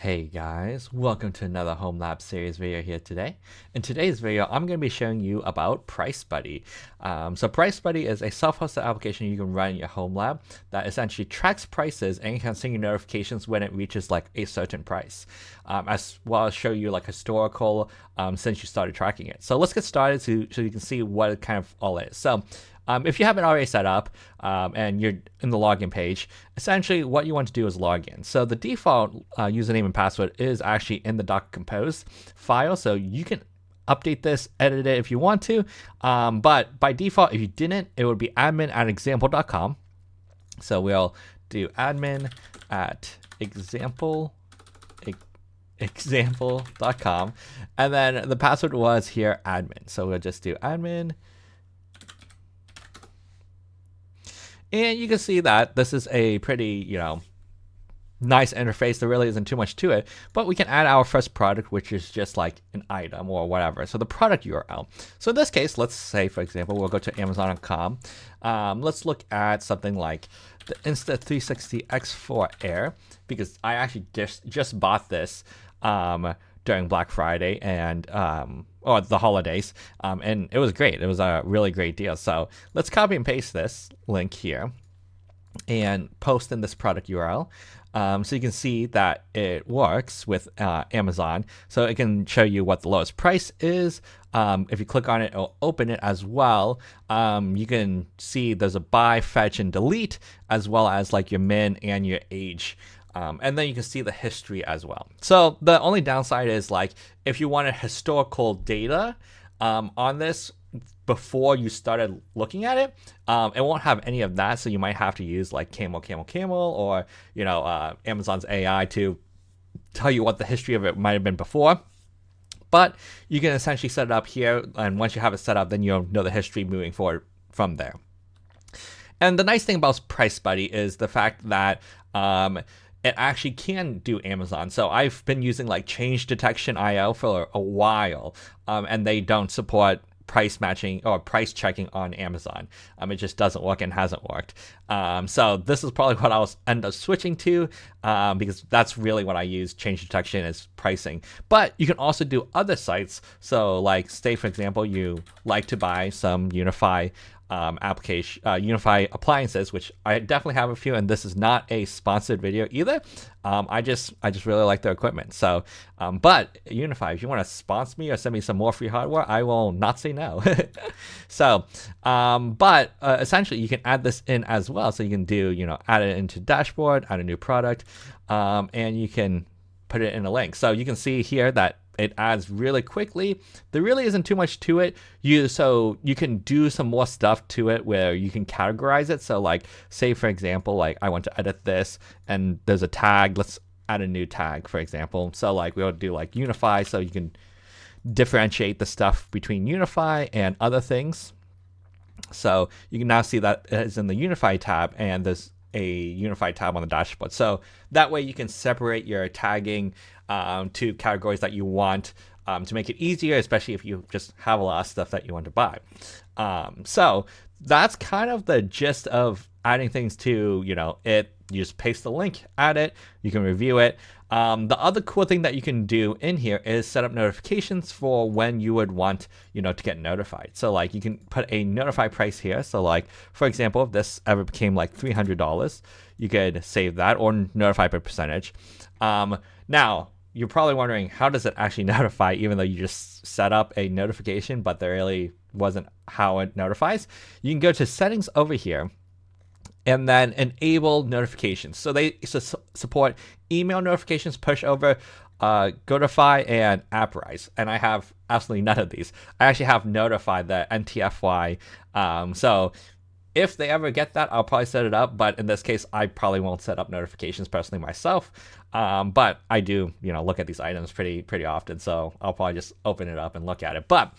Hey guys, welcome to another Home Lab series video here today. In today's video, I'm going to be showing you about PriceBuddy. So PriceBuddy is a self-hosted application you can run in your Home Lab that essentially tracks prices and can send you notifications when it reaches like a certain price, as well as show you like historical since you started tracking it. So let's get started so you can see what it kind of all is. So if you haven't already set up and you're in the login page, essentially what you want to do is log in. So the default username and password is actually in the Docker Compose file, so you can update this, edit it if you want to. But by default, if you didn't, it would be admin@example.com. So we'll do admin at example.com, and then the password was here admin. So we'll just do admin. And you can see that this is a pretty, nice interface. There really isn't too much to it, but we can add our first product, which is just like an item or whatever. So the product URL. So in this case, let's say, for example, we'll go to Amazon.com. Let's look at something like the Insta360 X4 Air, because I actually just bought this during Black Friday and or the holidays, and it was great. It was a really great deal. So let's copy and paste this link here and post in this product URL. So you can see that it works with Amazon. So it can show you what the lowest price is. If you click on it, it'll open it as well. You can see there's a buy, fetch, and delete, as well as like your min and your age. And then you can see the history as well. So the only downside is like if you wanted historical data on this before you started looking at it, it won't have any of that. So you might have to use like camel, or Amazon's AI to tell you what the history of it might have been before. But you can essentially set it up here, and once you have it set up, then you'll know the history moving forward from there. And the nice thing about PriceBuddy is the fact that it actually can do Amazon. So I've been using like change detection IO for a while, and they don't support price matching or price checking on Amazon. It just doesn't work and hasn't worked. So this is probably what I'll end up switching to, because that's really what I use. Change detection is pricing. But you can also do other sites. So like say, for example, you like to buy some Unify Unify appliances, which I definitely have a few, and this is not a sponsored video either. I just really like their equipment. So but Unify, if you want to sponsor me or send me some more free hardware, I will not say no. So but essentially you can add this in as well. So you can do add it into dashboard, add a new product, and you can put it in a link. So you can see here that it adds really quickly. There really isn't too much to it. So you can do some more stuff to it where you can categorize it. So like say, for example, like I want to edit this and there's a tag. Let's add a new tag, for example. So like we'll do like Unify, so you can differentiate the stuff between Unify and other things. So you can now see that it's in the Unify tab, and there's a Unify tab on the dashboard. So that way you can separate your tagging to categories that you want, to make it easier, especially if you just have a lot of stuff that you want to buy. So that's kind of the gist of adding things to it. You just paste the link, add it, you can review it. The other cool thing that you can do in here is set up notifications for when you would want to get notified. So like you can put a notify price here. So like for example, if this ever became like $300, you could save that or notify by percentage. Now you're probably wondering, how does it actually notify, even though you just set up a notification, but there really wasn't how it notifies? You can go to settings over here and then enable notifications. So they support email notifications, push over, Notify, and Apprise. And I have absolutely none of these. I actually have Notify, the NTFY. So if they ever get that, I'll probably set it up. But in this case, I probably won't set up notifications personally myself. But I do, look at these items pretty often. So I'll probably just open it up and look at it. But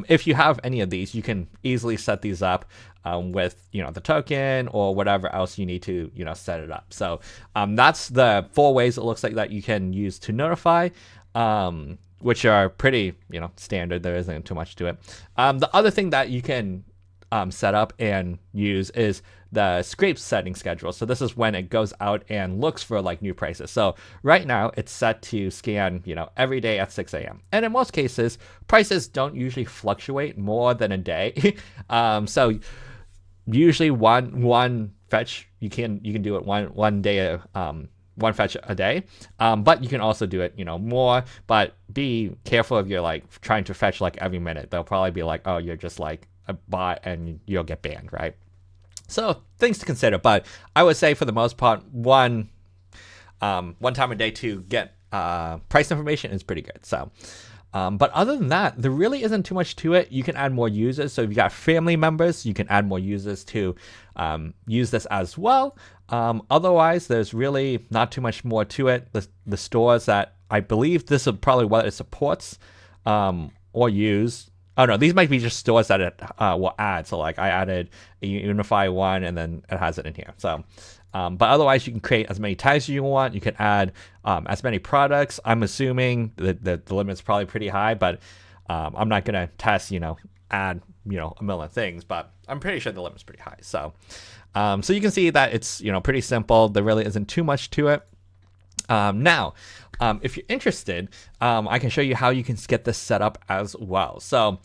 if you have any of these, you can easily set these up with, the token or whatever else you need to, set it up. So that's the 4 ways it looks like that you can use to notify, which are pretty, standard. There isn't too much to it. The other thing that you can set up and use is the scrape setting schedule. So this is when it goes out and looks for like new prices. So right now it's set to scan, every day at 6 a.m. And in most cases, prices don't usually fluctuate more than a day. So usually one fetch, you can do it one day, one fetch a day, but you can also do it more. But be careful if you're like trying to fetch like every minute. They'll probably be like, oh, you're just like a bot and you'll get banned, right? So things to consider. But I would say for the most part, one time a day to get price information is pretty good. So but other than that, there really isn't too much to it. You can add more users. So if you got family members, you can add more users to use this as well. Otherwise, there's really not too much more to it. The stores that I believe this is probably what it supports or use. Oh no, these might be just stores that it will add. So like I added a Unify one and then it has it in here. So but otherwise, you can create as many tags as you want. You can add as many products. I'm assuming that the limit's probably pretty high, but I'm not going to test, add, a million things, but I'm pretty sure the limit's pretty high. So so you can see that it's, pretty simple. There really isn't too much to it. Now, if you're interested, I can show you how you can get this set up as well. So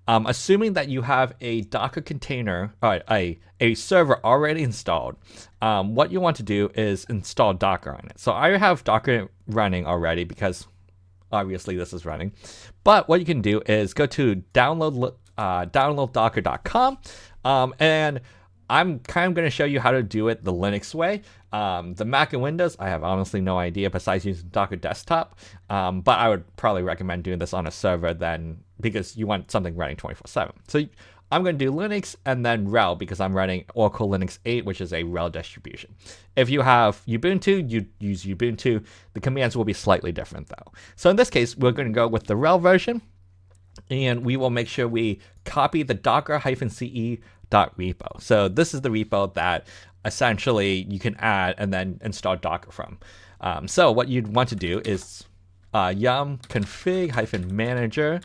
assuming that you have a Docker container, a server already installed, what you want to do is install Docker on it. So I have Docker running already because obviously this is running. But what you can do is go to downloaddocker.com, and I'm kind of going to show you how to do it the Linux way. The Mac and Windows, I have honestly no idea besides using Docker Desktop. But I would probably recommend doing this on a server then because you want something running 24/7. So I'm going to do Linux and then RHEL because I'm running Oracle Linux 8, which is a RHEL distribution. If you have Ubuntu, you use Ubuntu. The commands will be slightly different though. So in this case, we're going to go with the RHEL version, and we will make sure we copy the docker-ce.repo. So this is the repo that essentially you can add and then install Docker from. So what you'd want to do is yum config-manager.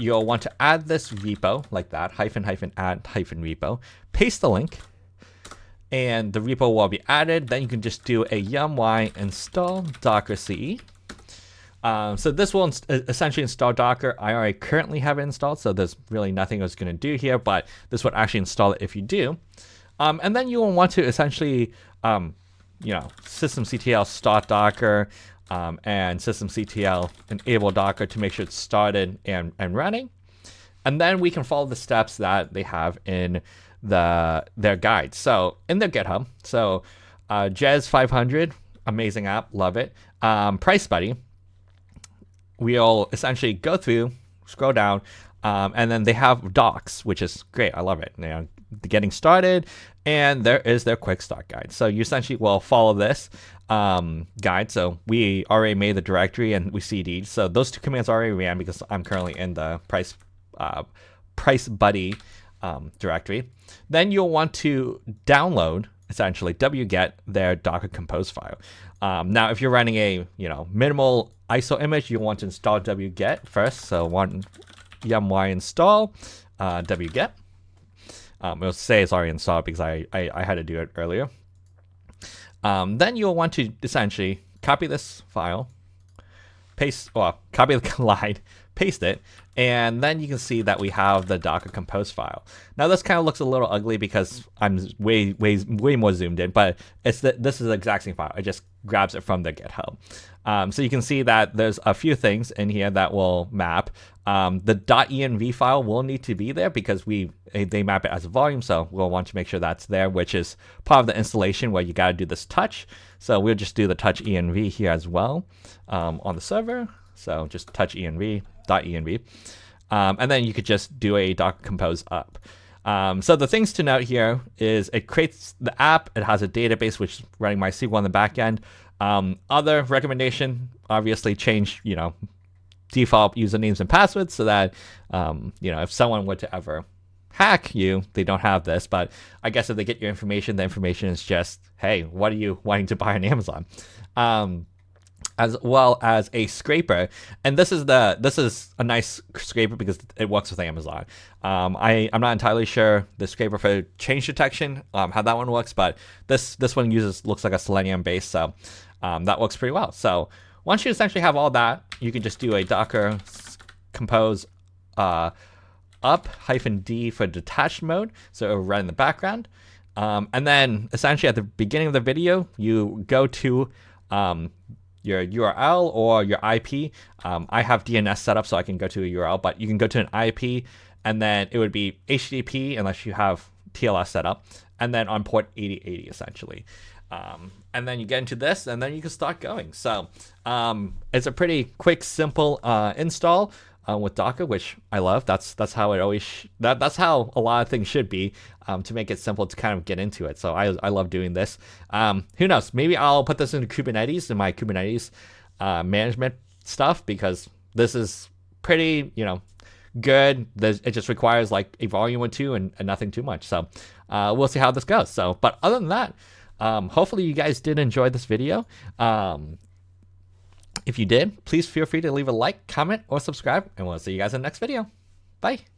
You'll want to add this repo like that, --add-repo, paste the link, and the repo will be added. Then you can just do a yum y install docker ce. So this will essentially install Docker. I already currently have it installed, so there's really nothing I was going to do here, but this would actually install it if you do. And then you will want to essentially, systemctl start Docker, and systemctl enable Docker to make sure it's started and running. And then we can follow the steps that they have in their guide. So in their GitHub, so Jez 500, amazing app, love it. PriceBuddy, we'll essentially go through, scroll down, and then they have docs, which is great. I love it. Getting started, and there is their quick start guide. So you essentially will follow this guide. So we already made the directory and we cd'd. So those two commands already ran because I'm currently in the PriceBuddy directory. Then you'll want to download essentially wget their Docker Compose file. Now, if you're running a minimal ISO image, you want to install wget first. So one yum y install wget. It'll say it's already installed because I had to do it earlier. Then you'll want to essentially copy this file, copy the line, paste it, and then you can see that we have the Docker Compose file. Now this kind of looks a little ugly because I'm way more zoomed in, but this is the exact same file. It just grabs it from the GitHub. So you can see that there's a few things in here that will map. The .env file will need to be there because they map it as a volume, so we'll want to make sure that's there, which is part of the installation where you got to do this touch. So we'll just do the touch env here as well on the server. So just touch .env, and then you could just do a Docker Compose up. So the things to note here is it creates the app. It has a database which is running MySQL on the back end. Other recommendation, obviously change default usernames and passwords so that if someone were to ever hack you, they don't have this. But I guess if they get your information, the information is just, hey, what are you wanting to buy on Amazon? as well as a scraper. And this is a nice scraper because it works with Amazon. I'm not entirely sure the scraper for change detection, how that one works, but this one looks like a Selenium base, so that works pretty well. So once you essentially have all that, you can just do a docker compose up -d for detached mode, so it'll run in the background. And then essentially at the beginning of the video, you go to your URL or your IP. I have DNS set up so I can go to a URL, but you can go to an IP, and then it would be HTTP unless you have TLS set up, and then on port 8080 essentially. And then you get into this, and then you can start going. So it's a pretty quick, simple install with Docker, which I love. That's how it always that's how a lot of things should be, to make it simple to kind of get into it. So I love doing this. Who knows? Maybe I'll put this into Kubernetes, in my Kubernetes management stuff, because this is pretty good. It just requires like a volume or two and nothing too much. So we'll see how this goes. So, but other than that, hopefully you guys did enjoy this video. If you did, please feel free to leave a like, comment, or subscribe, and we'll see you guys in the next video. Bye.